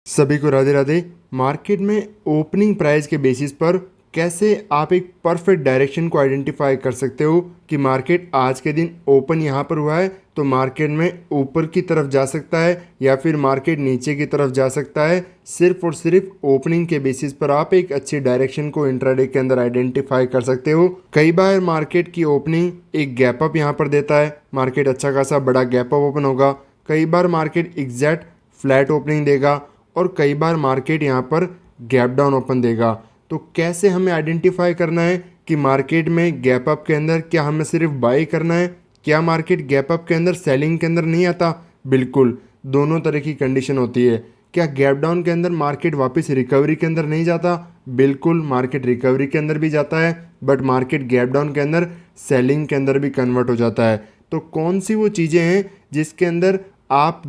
सभी को राधे राधे। मार्केट में ओपनिंग प्राइस के बेसिस पर कैसे आप एक परफेक्ट डायरेक्शन को आइडेंटिफाई कर सकते हो कि मार्केट आज के दिन ओपन यहाँ पर हुआ है तो मार्केट में ऊपर की तरफ जा सकता है या फिर मार्केट नीचे की तरफ जा सकता है। सिर्फ और सिर्फ ओपनिंग के बेसिस पर आप एक अच्छी डायरेक्शन को इंट्राडे के अंदर आइडेंटिफाई कर सकते हो। कई बार मार्केट की ओपनिंग एक गैप अप यहाँ पर देता है, मार्केट अच्छा खासा बड़ा गैप अप ओपन होगा। कई बार मार्केट एग्जैक्ट फ्लैट ओपनिंग देगा और कई बार मार्केट यहाँ पर गैप डाउन ओपन देगा। तो कैसे हमें आइडेंटिफाई करना है कि मार्केट में गैप अप के अंदर क्या हमें सिर्फ बाई करना है, क्या मार्केट गैप अप के अंदर सेलिंग के अंदर नहीं आता? बिल्कुल, दोनों तरह की कंडीशन होती है। क्या गैप डाउन के अंदर मार्केट वापस रिकवरी के अंदर नहीं जाता? बिल्कुल, मार्केट रिकवरी के अंदर भी जाता है, बट मार्केट गैप डाउन के अंदर सेलिंग के अंदर भी कन्वर्ट हो जाता है। तो कौन सी वो चीज़ें हैं जिसके अंदर आप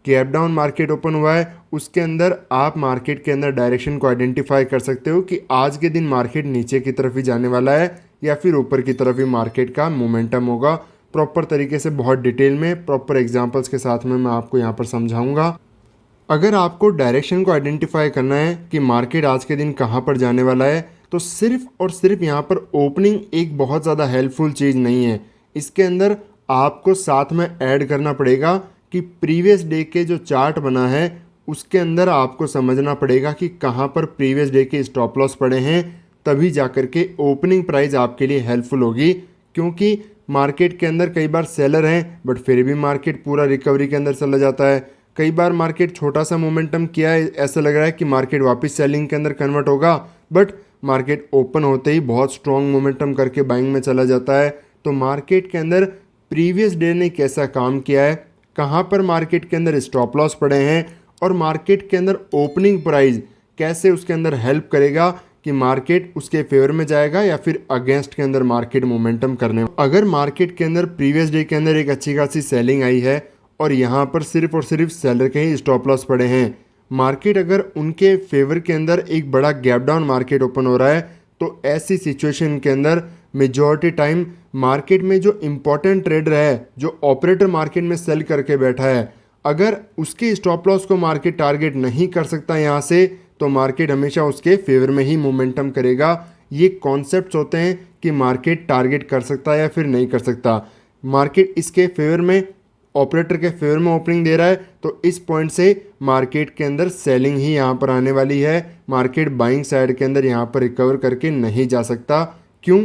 गैप डाउन मार्केट ओपन हुआ है उसके अंदर आप मार्केट के अंदर डायरेक्शन को आइडेंटिफाई कर सकते हो कि आज के दिन मार्केट नीचे की तरफ ही जाने वाला है या फिर ऊपर की तरफ ही मार्केट का मोमेंटम होगा। प्रॉपर तरीके से बहुत डिटेल में प्रॉपर एग्जांपल्स के साथ में मैं आपको यहाँ पर समझाऊंगा। अगर आपको डायरेक्शन को आइडेंटिफाई करना है कि मार्केट आज के दिन कहाँ पर जाने वाला है तो सिर्फ और सिर्फ यहाँ पर ओपनिंग एक बहुत ज़्यादा हेल्पफुल चीज़ नहीं है। इसके अंदर आपको साथ में ऐड करना पड़ेगा कि प्रीवियस डे के जो चार्ट बना है उसके अंदर आपको समझना पड़ेगा कि कहाँ पर प्रीवियस डे के स्टॉप लॉस पड़े हैं, तभी जाकर के ओपनिंग प्राइस आपके लिए हेल्पफुल होगी। क्योंकि मार्केट के अंदर कई बार सेलर हैं बट फिर भी मार्केट पूरा रिकवरी के अंदर चला जाता है। कई बार मार्केट छोटा सा मोमेंटम किया है, ऐसा लग रहा है कि मार्केट वापस सेलिंग के अंदर कन्वर्ट होगा, बट मार्केट ओपन होते ही बहुत स्ट्रॉन्ग मोमेंटम करके बाइंग में चला जाता है। तो मार्केट के अंदर प्रीवियस डे ने कैसा काम किया है, कहाँ पर मार्केट के अंदर स्टॉप लॉस पड़े हैं और मार्केट के अंदर ओपनिंग प्राइस कैसे उसके अंदर हेल्प करेगा कि मार्केट उसके फेवर में जाएगा या फिर अगेंस्ट के अंदर मार्केट मोमेंटम करने। अगर मार्केट के अंदर प्रीवियस डे के अंदर एक अच्छी खासी सेलिंग आई है और यहाँ पर सिर्फ और सिर्फ सेलर के ही स्टॉप लॉस पड़े हैं, मार्केट अगर उनके फेवर के अंदर एक बड़ा गैप डाउन मार्केट ओपन हो रहा है तो ऐसी सिचुएशन के अंदर मेजॉरिटी टाइम मार्केट में जो इम्पोर्टेंट ट्रेडर है, जो ऑपरेटर मार्केट में सेल करके बैठा है, अगर उसके स्टॉप लॉस को मार्केट टारगेट नहीं कर सकता यहाँ से तो मार्केट हमेशा उसके फेवर में ही मोमेंटम करेगा। ये कॉन्सेप्ट्स होते हैं कि मार्केट टारगेट कर सकता है या फिर नहीं कर सकता। मार्केट इसके फेवर में, ऑपरेटर के फेवर में ओपनिंग दे रहा है तो इस पॉइंट से मार्केट के अंदर सेलिंग ही यहाँ पर आने वाली है। मार्केट बाइंग साइड के अंदर यहाँ पर रिकवर करके नहीं जा सकता। क्यों?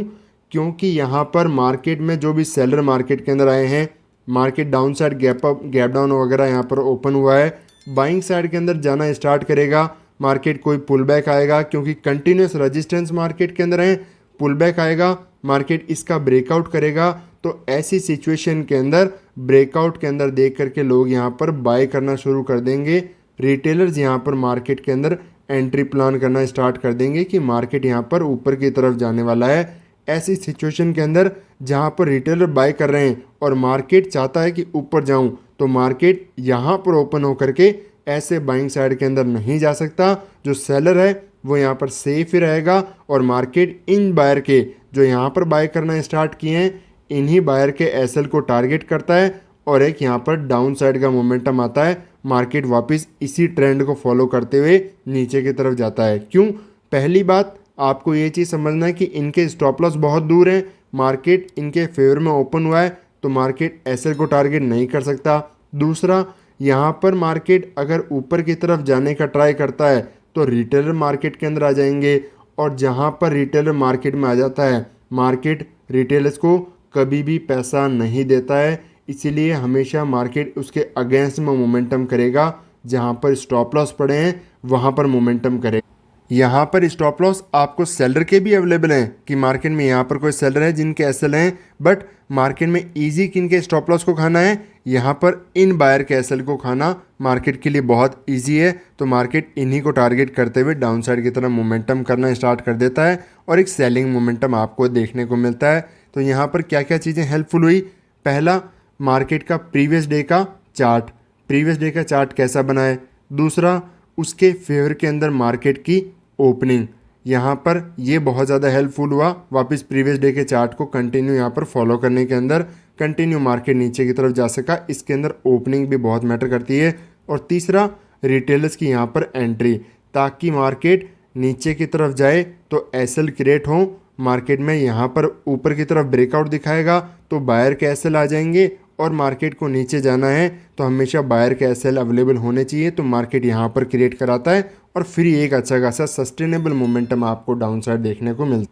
क्योंकि यहाँ पर मार्केट में जो भी सेलर मार्केट के अंदर आए हैं, market down side gap down वगैरह यहाँ पर ओपन हुआ है, बाइंग साइड के अंदर जाना स्टार्ट करेगा। मार्केट कोई पुल बैक आएगा क्योंकि कंटिन्यूस रेजिस्टेंस मार्केट के अंदर है, पुल बैक आएगा, मार्केट इसका ब्रेकआउट करेगा। तो ऐसी सिचुएशन के अंदर ब्रेकआउट के अंदर देख करके लोग यहाँ पर बाय करना शुरू कर देंगे। रिटेलर्स यहाँ पर मार्केट के अंदर एंट्री प्लान करना स्टार्ट कर देंगे कि मार्केट यहाँ पर ऊपर की तरफ जाने वाला है। ऐसी सिचुएशन के अंदर जहाँ पर रिटेलर बाय कर रहे हैं और मार्केट चाहता है कि ऊपर जाऊं तो मार्केट यहाँ पर ओपन होकर के ऐसे बाइंग साइड के अंदर नहीं जा सकता। जो सेलर है वो यहाँ पर सेफ ही रहेगा और मार्केट इन बायर के जो यहाँ पर बाय करना स्टार्ट किए हैं इन्हीं बायर के एसएल को टारगेट करता है और एक यहाँ पर डाउन साइड का मोमेंटम आता है, मार्केट वापस इसी ट्रेंड को फॉलो करते हुए नीचे की तरफ जाता है। क्यों? पहली बात आपको ये चीज़ समझना है कि इनके स्टॉप लॉस बहुत दूर हैं, मार्केट इनके फेवर में ओपन हुआ है तो मार्केट एसएल को टारगेट नहीं कर सकता। दूसरा, यहाँ पर मार्केट अगर ऊपर की तरफ जाने का ट्राई करता है तो रिटेलर मार्केट के अंदर आ जाएंगे और जहाँ पर रिटेलर मार्केट में आ जाता है, मार्केट रिटेलर्स को कभी भी पैसा नहीं देता है, इसीलिए हमेशा मार्केट उसके अगेंस्ट में मोमेंटम करेगा। जहाँ पर स्टॉप लॉस पड़े हैं वहाँ पर मोमेंटम करेगा। यहाँ पर स्टॉप लॉस आपको सेलर के भी अवेलेबल हैं कि मार्केट में यहाँ पर कोई सेलर है जिनके एसएल हैं, बट मार्केट में इजी किन के स्टॉप लॉस को खाना है, यहाँ पर इन बायर के एसएल को खाना मार्केट के लिए बहुत इजी है। तो मार्केट इन्हीं को टारगेट करते हुए डाउन साइड की तरफ मोमेंटम करना स्टार्ट कर देता है और एक सेलिंग मोमेंटम आपको देखने को मिलता है। तो यहाँ पर क्या क्या चीज़ें हेल्पफुल हुई? पहला, मार्केट का प्रीवियस डे का चार्ट, प्रीवियस डे का चार्ट कैसा बना है। दूसरा, उसके फेवर के अंदर मार्केट की ओपनिंग, यहाँ पर ये बहुत ज़्यादा हेल्पफुल हुआ। वापस प्रीवियस डे के चार्ट को कंटिन्यू यहाँ पर फॉलो करने के अंदर कंटिन्यू मार्केट नीचे की तरफ जा सका, इसके अंदर ओपनिंग भी बहुत मैटर करती है। और तीसरा, रिटेलर्स की यहाँ पर एंट्री, ताकि मार्केट नीचे की तरफ जाए तो एसएल क्रिएट हो, मार्केट में यहाँ पर ऊपर की तरफ ब्रेकआउट दिखाएगा तो बायर के एसएल आ जाएंगे, और मार्केट को नीचे जाना है तो हमेशा बायर के एसएल अवेलेबल होने चाहिए, तो मार्केट यहाँ पर क्रिएट कराता है और फिर एक अच्छा खासा सस्टेनेबल मोमेंटम आपको डाउन साइड देखने को मिलता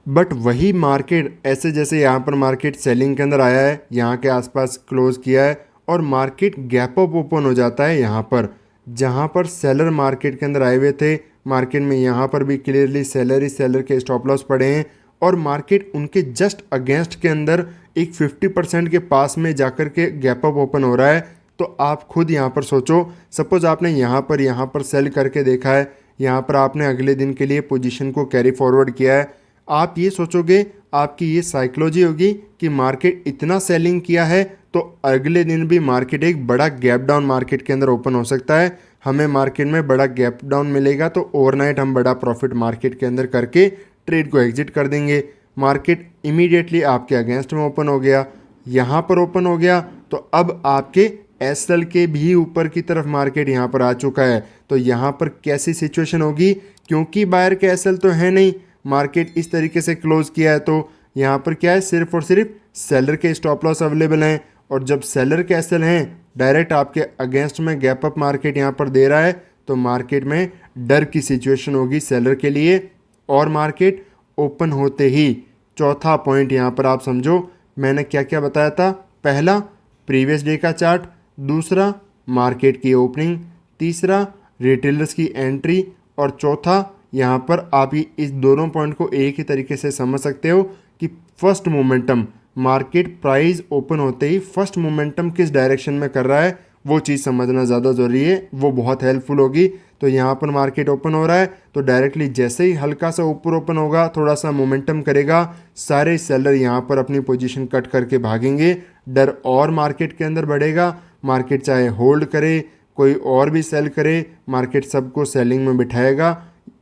है। बट वही मार्केट ऐसे जैसे यहाँ पर मार्केट सेलिंग के अंदर आया है, यहाँ के आसपास क्लोज किया है और मार्केट गैप अप ओपन हो जाता है यहाँ पर, जहाँ पर सेलर मार्केट के अंदर आए हुए थे, मार्केट में यहाँ पर भी क्लियरली सेलर ही सेलर के स्टॉप लॉस पड़े हैं और मार्केट उनके जस्ट अगेंस्ट के अंदर एक 50% के पास में जाकर के गैप अप ओपन हो रहा है। तो आप खुद यहाँ पर सोचो, सपोज आपने यहाँ पर सेल करके देखा है, यहाँ पर आपने अगले दिन के लिए पोजीशन को कैरी फॉरवर्ड किया है, आप ये सोचोगे, आपकी ये साइकोलॉजी होगी कि मार्केट इतना सेलिंग किया है तो अगले दिन भी मार्केट एक बड़ा गैप डाउन मार्केट के अंदर ओपन हो सकता है, हमें मार्केट में बड़ा गैप डाउन मिलेगा तो ओवरनाइट हम बड़ा प्रॉफिट मार्केट के अंदर करके ट्रेड को एग्जिट कर देंगे। मार्केट इमीडिएटली आपके अगेंस्ट में ओपन हो गया, यहाँ पर ओपन हो गया तो अब आपके एसएल के भी ऊपर की तरफ मार्केट यहाँ पर आ चुका है। तो यहाँ पर कैसी सिचुएशन होगी, क्योंकि बायर के एसएल तो है नहीं, मार्केट इस तरीके से क्लोज किया है तो यहाँ पर क्या है, सिर्फ और सिर्फ सेलर के स्टॉप लॉस अवेलेबल हैं, और जब सेलर के एसएल हैं डायरेक्ट आपके अगेंस्ट में गैप अप मार्केट यहाँ पर दे रहा है तो मार्केट में डर की सिचुएशन होगी सेलर के लिए। और मार्केट ओपन होते ही चौथा पॉइंट यहाँ पर आप समझो, मैंने क्या क्या बताया था, पहला प्रीवियस डे का चार्ट, दूसरा मार्केट की ओपनिंग, तीसरा रिटेलर्स की एंट्री, और चौथा यहाँ पर आप ही इस दोनों पॉइंट को एक ही तरीके से समझ सकते हो कि first momentum, market price open होते ही फर्स्ट मोमेंटम किस डायरेक्शन में कर रहा है वो चीज़ समझना ज़्यादा ज़रूरी है, वो बहुत हेल्पफुल होगी। तो यहाँ पर मार्केट ओपन हो रहा है तो डायरेक्टली जैसे ही हल्का सा ऊपर ओपन होगा, थोड़ा सा मोमेंटम करेगा, सारे सेलर यहाँ पर अपनी पोजीशन कट करके भागेंगे, डर और मार्केट के अंदर बढ़ेगा, मार्केट चाहे होल्ड करे कोई और भी सेल करे, मार्केट सबको सेलिंग में बिठाएगा।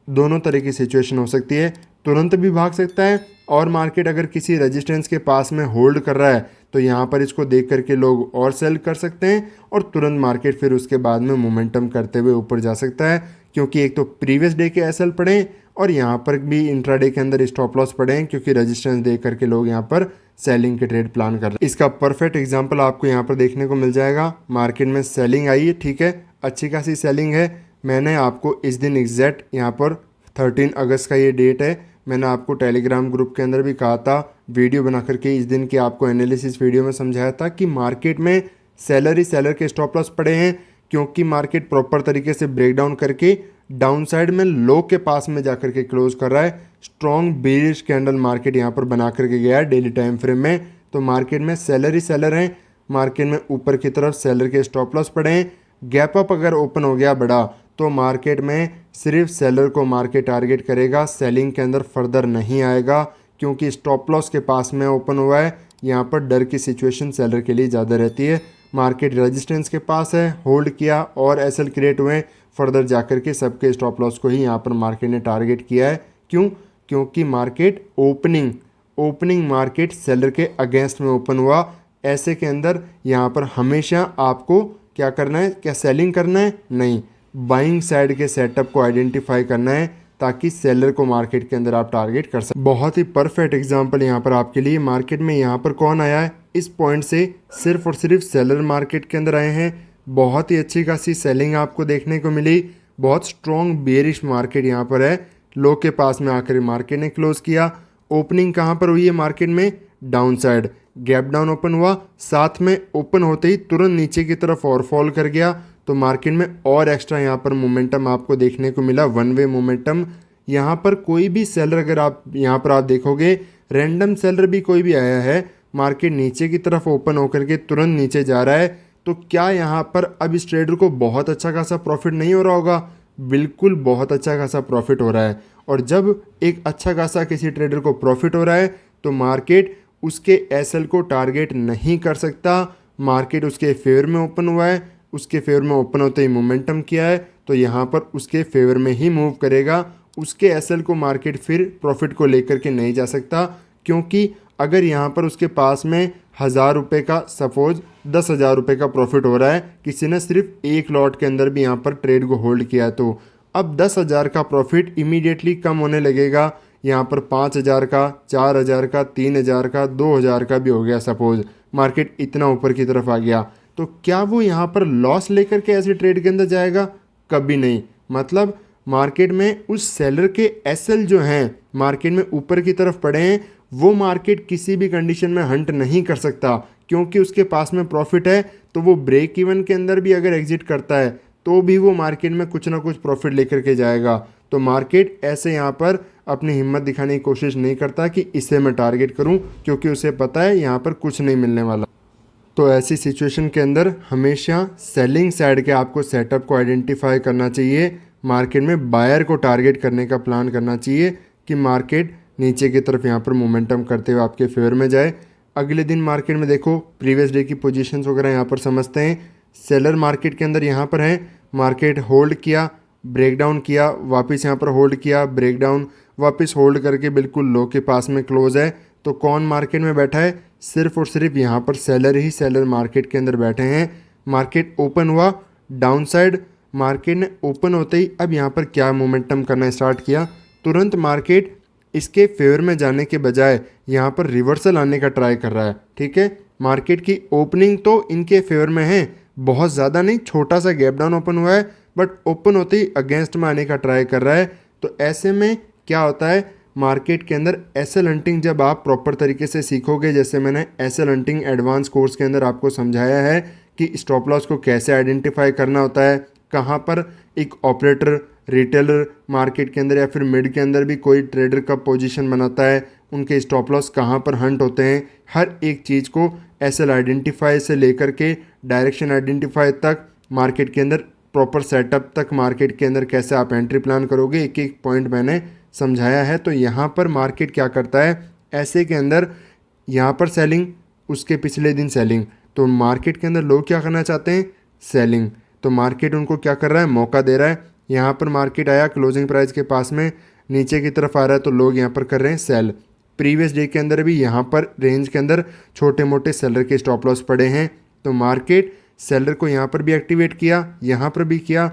दोनों तरह की सिचुएशन हो सकती है, तुरंत भी भाग सकता है, और मार्केट अगर किसी रेजिस्टेंस के पास में होल्ड कर रहा है तो यहाँ पर इसको देख करके लोग और सेल कर सकते हैं और तुरंत मार्केट फिर उसके बाद में मोमेंटम करते हुए ऊपर जा सकता है, क्योंकि एक तो प्रीवियस डे के एसएल पड़े हैं और यहाँ पर भी इंट्राडे के अंदर स्टॉप लॉस पड़े हैं, क्योंकि रेजिस्टेंस देख करके लोग यहाँ पर सेलिंग के ट्रेड प्लान कर रहे हैं। इसका परफेक्ट एग्जाम्पल आपको यहाँ पर देखने को मिल जाएगा, मार्केट में सेलिंग आई है, ठीक है, अच्छी खासी सेलिंग है, मैंने आपको इस दिन एग्जैक्ट यहाँ पर 13 अगस्त का ये डेट है, मैंने आपको टेलीग्राम ग्रुप के अंदर भी कहा था, वीडियो बना करके इस दिन की आपको एनालिसिस वीडियो में समझाया था कि मार्केट में सेलर ही सेलर के स्टॉप लॉस पड़े हैं, क्योंकि मार्केट प्रॉपर तरीके से ब्रेक डाउन करके डाउन साइड में लो के पास में जाकर के क्लोज कर रहा है। स्ट्रॉन्ग बेरिश कैंडल मार्केट यहाँ पर बना करके गया है डेली टाइम फ्रेम में, तो मार्केट में सेलर ही सेलर हैं, मार्केट में ऊपर की तरफ सेलर के स्टॉप लॉस पड़े हैं, गैप अप अगर ओपन हो गया बड़ा तो मार्केट में सिर्फ सेलर को मार्केट टारगेट करेगा, सेलिंग के अंदर फर्दर नहीं आएगा, क्योंकि स्टॉप लॉस के पास में ओपन हुआ है, यहाँ पर डर की सिचुएशन सेलर के लिए ज़्यादा रहती है। मार्केट रेजिस्टेंस के पास है, होल्ड किया और एसएल क्रिएट हुए, फर्दर जाकर के सबके स्टॉप लॉस को ही यहाँ पर मार्केट ने टारगेट किया है। क्यों? क्योंकि मार्केट ओपनिंग मार्केट सेलर के अगेंस्ट में ओपन हुआ, ऐसे के अंदर यहाँ पर हमेशा आपको क्या करना है, क्या सेलिंग करना है? नहीं, बाइंग साइड के सेटअप को आइडेंटिफाई करना है ताकि सेलर को मार्केट के अंदर आप टारगेट कर सकें। बहुत ही परफेक्ट एग्जांपल यहाँ पर आपके लिए, मार्केट में यहाँ पर कौन आया है, इस पॉइंट से सिर्फ और सिर्फ सेलर मार्केट के अंदर आए हैं, बहुत ही अच्छी खासी सेलिंग आपको देखने को मिली, बहुत स्ट्रॉन्ग बेरिश मार्केट यहाँ पर है, लो के पास में आकर मार्केट ने क्लोज किया। ओपनिंग कहाँ पर हुई है मार्केट में? Down side, gap down open हुआ, साथ में ओपन होते ही तुरंत नीचे की तरफ और फॉल कर गया, तो मार्केट में और एक्स्ट्रा यहाँ पर मोमेंटम आपको देखने को मिला, वन वे मोमेंटम। यहाँ पर कोई भी सेलर अगर आप यहाँ पर आप देखोगे, रैंडम सेलर भी कोई भी आया है, मार्केट नीचे की तरफ ओपन होकर के तुरंत नीचे जा रहा है, तो क्या यहाँ पर अब इस ट्रेडर को बहुत अच्छा खासा प्रॉफिट नहीं हो रहा होगा? बिल्कुल बहुत अच्छा खासा प्रॉफिट हो रहा है। और जब एक अच्छा खासा किसी ट्रेडर को प्रॉफिट हो रहा है तो मार्केट उसके एसएल को टारगेट नहीं कर सकता, मार्केट उसके फेवर में ओपन हुआ है, उसके फेवर में ओपन होते ही मोमेंटम किया है, तो यहाँ पर उसके फेवर में ही मूव करेगा, उसके एसएल को मार्केट फिर प्रॉफिट को लेकर के नहीं जा सकता, क्योंकि अगर यहाँ पर उसके पास में ₹1000 का सपोज 10,000 का प्रॉफिट हो रहा है, किसी ने सिर्फ एक लॉट के अंदर भी यहाँ पर ट्रेड को होल्ड किया, तो अब 10,000 का प्रॉफिट इमीडिएटली कम होने लगेगा। यहाँ पर 5,000 का, 4,000 का, 3,000 का, 2,000 का भी हो गया। सपोज मार्केट इतना ऊपर की तरफ आ गया, तो क्या वो यहाँ पर लॉस लेकर के ऐसे ट्रेड के अंदर जाएगा? कभी नहीं। मतलब मार्केट में उस सेलर के एसएल जो हैं मार्केट में ऊपर की तरफ पड़े हैं, वो मार्केट किसी भी कंडीशन में हंट नहीं कर सकता, क्योंकि उसके पास में प्रॉफिट है। तो वो ब्रेक इवन के अंदर भी अगर एग्जिट करता है तो भी वो मार्केट में कुछ ना कुछ प्रॉफिट लेकर के जाएगा। तो मार्केट ऐसे यहाँ पर अपनी हिम्मत दिखाने की कोशिश नहीं करता कि इसे मैं टारगेट करूँ, क्योंकि उसे पता है यहाँ पर कुछ नहीं मिलने वाला। तो ऐसी सिचुएशन के अंदर हमेशा सेलिंग साइड के आपको सेटअप को आइडेंटिफाई करना चाहिए। मार्केट में बायर को टारगेट करने का प्लान करना चाहिए कि मार्केट नीचे की तरफ यहाँ पर मोमेंटम करते हुए आपके फेवर में जाए। अगले दिन मार्केट में देखो प्रीवियस डे की पोजीशंस वगैरह यहाँ पर समझते हैं। सेलर मार्केट के अंदर यहाँ पर है, मार्केट होल्ड किया, ब्रेकडाउन किया, वापस यहाँ पर होल्ड किया, ब्रेकडाउन, वापस होल्ड करके बिल्कुल लो के पास में क्लोज है। तो कौन मार्केट में बैठा है? सिर्फ और सिर्फ यहाँ पर सेलर ही सेलर मार्केट के अंदर बैठे हैं। मार्केट ओपन हुआ डाउन साइड, मार्केट ने ओपन होते ही अब यहाँ पर क्या मोमेंटम करना स्टार्ट किया, तुरंत मार्केट इसके फेवर में जाने के बजाय यहाँ पर रिवर्सल आने का ट्राई कर रहा है। ठीक है, मार्केट की ओपनिंग तो इनके फेवर में है, बहुत ज़्यादा नहीं, छोटा सा गैप डाउन ओपन हुआ है, बट ओपन होते ही अगेंस्ट में आने का ट्राई कर रहा है। तो ऐसे में क्या होता है मार्केट के अंदर, एसएल हंटिंग जब आप प्रॉपर तरीके से सीखोगे, जैसे मैंने एसएल हंटिंग एडवांस कोर्स के अंदर आपको समझाया है कि स्टॉप लॉस को कैसे आइडेंटिफाई करना होता है, कहाँ पर एक ऑपरेटर, रिटेलर मार्केट के अंदर या फिर मिड के अंदर भी कोई ट्रेडर का पोजीशन बनाता है, उनके स्टॉप लॉस कहाँ पर हंट होते हैं, हर एक चीज़ को एसएल आइडेंटिफाई से लेकर के डायरेक्शन आइडेंटिफाई तक, मार्केट के अंदर प्रॉपर सेटअप तक, मार्केट के अंदर कैसे आप एंट्री प्लान करोगे, एक एक पॉइंट मैंने समझाया है। तो यहाँ पर मार्केट क्या करता है, ऐसे के अंदर यहाँ पर सेलिंग, उसके पिछले दिन सेलिंग, तो मार्केट के अंदर लोग क्या करना चाहते हैं? सेलिंग। तो मार्केट उनको क्या कर रहा है? मौका दे रहा है। यहाँ पर मार्केट आया क्लोजिंग प्राइस के पास में, नीचे की तरफ आ रहा है, तो लोग यहाँ पर कर रहे हैं सेल। प्रीवियस डे के अंदर भी यहाँ पर रेंज के अंदर छोटे मोटे सेलर के स्टॉप लॉस पड़े हैं, तो मार्केट सेलर को यहाँ पर भी एक्टिवेट किया, यहाँ पर भी किया,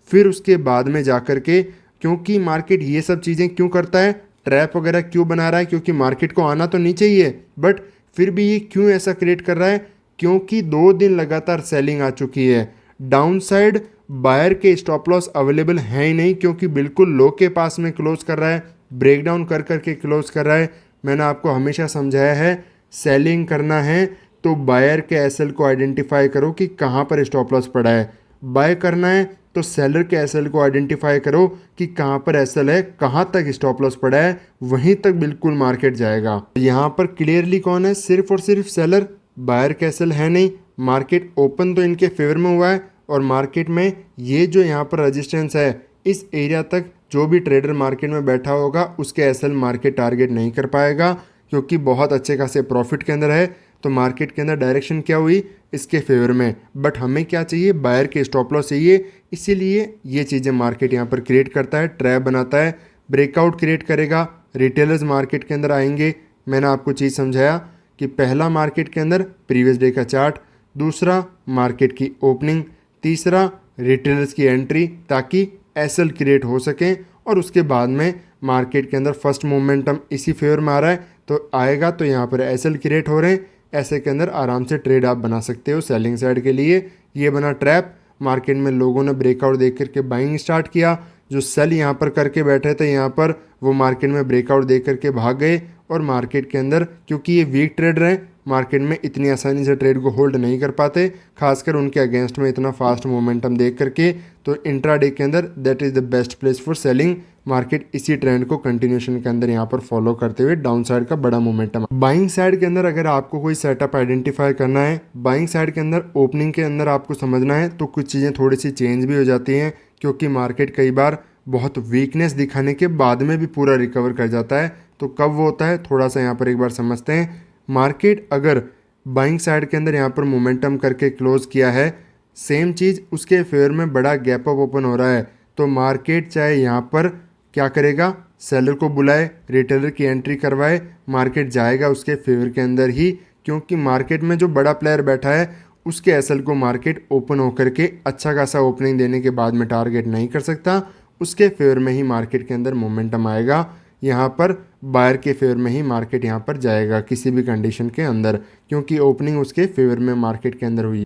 फिर उसके बाद में जा कर के, क्योंकि मार्केट ये सब चीज़ें क्यों करता है, ट्रैप वगैरह क्यों बना रहा है, क्योंकि मार्केट को आना तो नीचे ही है, बट फिर भी ये क्यों ऐसा क्रिएट कर रहा है, क्योंकि 2 दिन लगातार सेलिंग आ चुकी है। डाउन साइड बायर के स्टॉप लॉस अवेलेबल है ही नहीं, क्योंकि बिल्कुल लो के पास में क्लोज कर रहा है, ब्रेकडाउन कर करके क्लोज कर रहा है। मैंने आपको हमेशा समझाया है, सेलिंग करना है तो बायर के एसएल को आइडेंटिफाई करो कि कहाँ पर स्टॉप लॉस पड़ा है, बाय करना है तो सेलर के एसएल को आइडेंटिफाई करो कि कहाँ पर एसएल है, कहाँ तक स्टॉप लॉस पड़ा है, वहीं तक बिल्कुल मार्केट जाएगा। यहाँ पर क्लियरली कौन है? सिर्फ और सिर्फ सेलर, बायर का एसएल है नहीं। मार्केट ओपन तो इनके फेवर में हुआ है, और मार्केट में ये जो यहाँ पर रेजिस्टेंस है, इस एरिया तक जो भी ट्रेडर मार्केट में बैठा होगा उसके एसएल मार्केट टारगेट नहीं कर पाएगा, क्योंकि बहुत अच्छे खासे प्रॉफिट के अंदर है। तो मार्केट के अंदर डायरेक्शन क्या हुई? इसके फेवर में। बट हमें क्या चाहिए? बायर के स्टॉप लॉस चाहिए। इसीलिए ये चीज़ें मार्केट यहाँ पर क्रिएट करता है, ट्रैप बनाता है, ब्रेकआउट क्रिएट करेगा, रिटेलर्स मार्केट के अंदर आएंगे। मैंने आपको चीज़ समझाया कि पहला मार्केट के अंदर प्रीवियस डे का चार्ट, दूसरा मार्केट की ओपनिंग, तीसरा रिटेलर्स की एंट्री, ताकि एसएल क्रिएट हो सकें, और उसके बाद में मार्केट के अंदर फर्स्ट मोमेंटम इसी फेवर में आ रहा है तो आएगा, तो यहाँ पर एसएल क्रिएट हो रहे हैं। ऐसे के अंदर आराम से ट्रेड आप बना सकते हो सेलिंग साइड के लिए। ये बना ट्रैप, मार्केट में लोगों ने ब्रेकआउट देख करके बाइंग स्टार्ट किया, जो सेल यहाँ पर करके बैठे थे यहाँ पर, वो मार्केट में ब्रेकआउट देख करके भाग गए, और मार्केट के अंदर क्योंकि ये वीक ट्रेडर हैं, मार्केट में इतनी आसानी से ट्रेड को होल्ड नहीं कर पाते, खासकर उनके अगेंस्ट में इतना फास्ट मोमेंटम देख करके। तो इंट्राडे के अंदर that is the best place for selling. Market इसी ट्रेंड को कंटिन्यूशन के अंदर यहाँ पर फॉलो करते हुए डाउन साइड का बड़ा मोमेंटम। बाइंग साइड के अंदर अगर आपको कोई सेटअप आइडेंटिफाई करना है, बाइंग साइड के अंदर ओपनिंग के अंदर आपको समझना है, तो कुछ चीज़ें थोड़ी सी चेंज भी हो जाती हैं, क्योंकि मार्केट कई बार बहुत वीकनेस दिखाने के बाद में भी पूरा रिकवर कर जाता है। तो कब वो होता है, थोड़ा सा यहाँ पर एक बार समझते हैं। मार्केट अगर बाइंग साइड के अंदर यहाँ पर मोमेंटम करके क्लोज किया है, सेम चीज़ उसके फेवर में बड़ा गैप अप ओपन हो रहा है, तो मार्केट चाहे यहाँ पर क्या करेगा, सेलर को बुलाए, रिटेलर की एंट्री करवाए, मार्केट जाएगा उसके फेवर के अंदर ही, क्योंकि मार्केट में जो बड़ा प्लेयर बैठा है उसके एसएल को मार्केट ओपन होकर के अच्छा खासा ओपनिंग देने के बाद में टारगेट नहीं कर सकता। उसके फेवर में ही मार्केट के अंदर मोमेंटम आएगा। यहाँ पर बायर के फेवर में ही मार्केट यहाँ पर जाएगा किसी भी कंडीशन के अंदर, क्योंकि ओपनिंग उसके फेवर में मार्केट के अंदर हुई।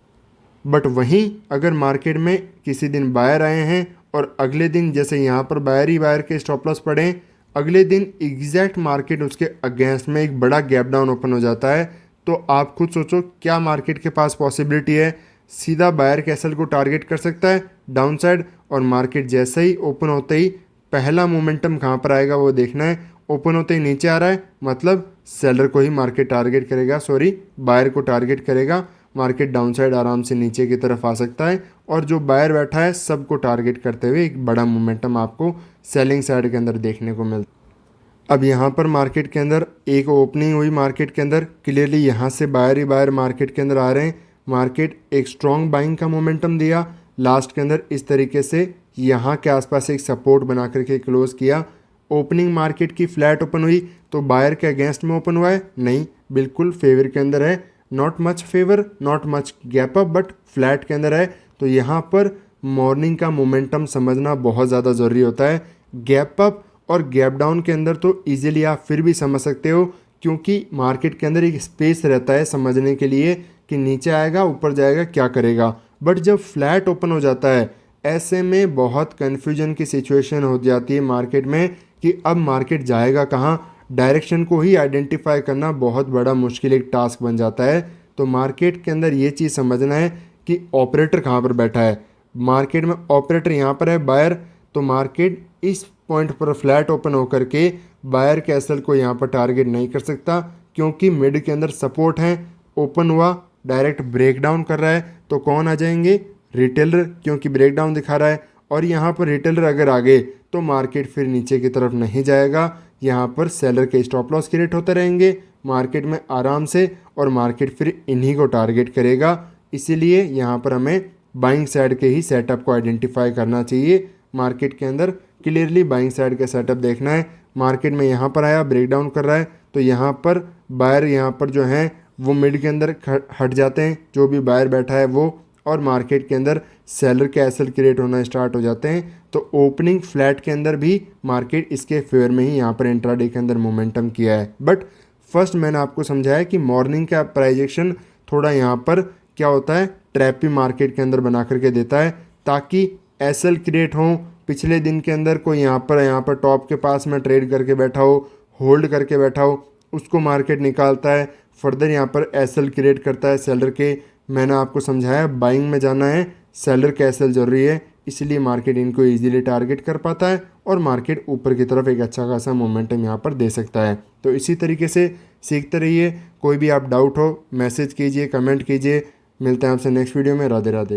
बट वहीं अगर मार्केट में किसी दिन बायर आए हैं और अगले दिन जैसे यहाँ पर बायर ही बायर के स्टॉप लॉस पड़े, अगले दिन एग्जैक्ट मार्केट उसके अगेंस्ट में एक बड़ा गैप डाउन ओपन हो जाता है, तो आप खुद सोचो क्या मार्केट के पास पॉसिबिलिटी है। सीधा बायर कैसल को टारगेट कर सकता है डाउन साइड, और मार्केट जैसे ही ओपन होते ही पहला मोमेंटम कहाँ पर आएगा वो देखना है। ओपन होते ही नीचे आ रहा है मतलब सेलर को ही मार्केट टारगेट करेगा, बायर को टारगेट करेगा। मार्केट डाउन साइड आराम से नीचे की तरफ आ सकता है, और जो बायर बैठा है सबको टारगेट करते हुए एक बड़ा मोमेंटम आपको सेलिंग साइड के अंदर देखने को मिलता है। अब यहाँ पर मार्केट के अंदर एक ओपनिंग हुई, मार्केट के अंदर क्लियरली यहाँ से बायर ही बायर मार्केट के अंदर आ रहे हैं। मार्केट एक स्ट्रॉन्ग बाइंग का मोमेंटम दिया लास्ट के अंदर, इस तरीके से यहाँ के आसपास एक सपोर्ट बना करके क्लोज किया। ओपनिंग मार्केट की फ्लैट ओपन हुई तो बायर के अगेंस्ट में ओपन हुआ है? नहीं, बिल्कुल फेवर के अंदर है। Not much favour, not much gap up, but flat के अंदर है। तो यहाँ पर मॉर्निंग का मोमेंटम समझना बहुत ज़्यादा ज़रूरी होता है। गैप अप और गैप डाउन के अंदर तो इजीली आप फिर भी समझ सकते हो, क्योंकि मार्केट के अंदर एक स्पेस रहता है समझने के लिए कि नीचे आएगा ऊपर जाएगा क्या करेगा। बट जब फ्लैट ओपन हो जाता है ऐसे में बहुत कन्फ्यूजन की सिचुएशन हो जाती है मार्केट में कि अब मार्केट जाएगा कहाँ। डायरेक्शन को ही आइडेंटिफाई करना बहुत बड़ा मुश्किल एक टास्क बन जाता है। तो मार्केट के अंदर ये चीज़ समझना है कि ऑपरेटर कहाँ पर बैठा है। मार्केट में ऑपरेटर यहाँ पर है बायर, तो मार्केट इस पॉइंट पर फ्लैट ओपन होकर के बायर के एसएल को यहाँ पर टारगेट नहीं कर सकता, क्योंकि मिड के अंदर सपोर्ट है। ओपन हुआ डायरेक्ट ब्रेकडाउन कर रहा है तो कौन आ जाएंगे? रिटेलर, क्योंकि ब्रेकडाउन दिखा रहा है। और यहाँ पर रिटेलर अगर आ गए तो मार्केट फिर नीचे की तरफ नहीं जाएगा। यहाँ पर सेलर के स्टॉप लॉस क्रिएट होते रहेंगे मार्केट में आराम से, और मार्केट फिर इन्हीं को टारगेट करेगा। इसीलिए यहाँ पर हमें बाइंग साइड के ही सेटअप को आइडेंटिफाई करना चाहिए। मार्केट के अंदर क्लियरली बाइंग साइड का सेटअप देखना है। मार्केट में यहाँ पर आया ब्रेकडाउन कर रहा है तो यहाँ पर बायर यहाँ पर जो है वो मिड के अंदर हट जाते हैं, जो भी बायर बैठा है वो, और मार्केट के अंदर सेलर के एसएल क्रिएट होना स्टार्ट हो जाते हैं। तो ओपनिंग फ्लैट के अंदर भी मार्केट इसके फेवर में ही यहाँ पर इंट्राडे के अंदर मोमेंटम किया है। बट फर्स्ट मैंने आपको समझाया कि मॉर्निंग का प्राइजेक्शन थोड़ा यहाँ पर क्या होता है, ट्रैप भी मार्केट के अंदर बना करके देता है, ताकि एसएल क्रिएट हो। पिछले दिन के अंदर कोई यहाँ पर टॉप के पास में ट्रेड करके बैठा हो, होल्ड करके बैठा हो, उसको मार्केट निकालता है, फर्दर यहाँ पर एसएल क्रिएट करता है सेलर के। मैंने आपको समझाया बाइंग में जाना है, सेलर का एसएल जरूरी है, इसलिए मार्केट इनको इजीली टारगेट कर पाता है और मार्केट ऊपर की तरफ एक अच्छा खासा मोमेंटम यहाँ पर दे सकता है। तो इसी तरीके से सीखते रहिए। कोई भी आप डाउट हो मैसेज कीजिए, कमेंट कीजिए। मिलते हैं आपसे नेक्स्ट वीडियो में। राधे राधे।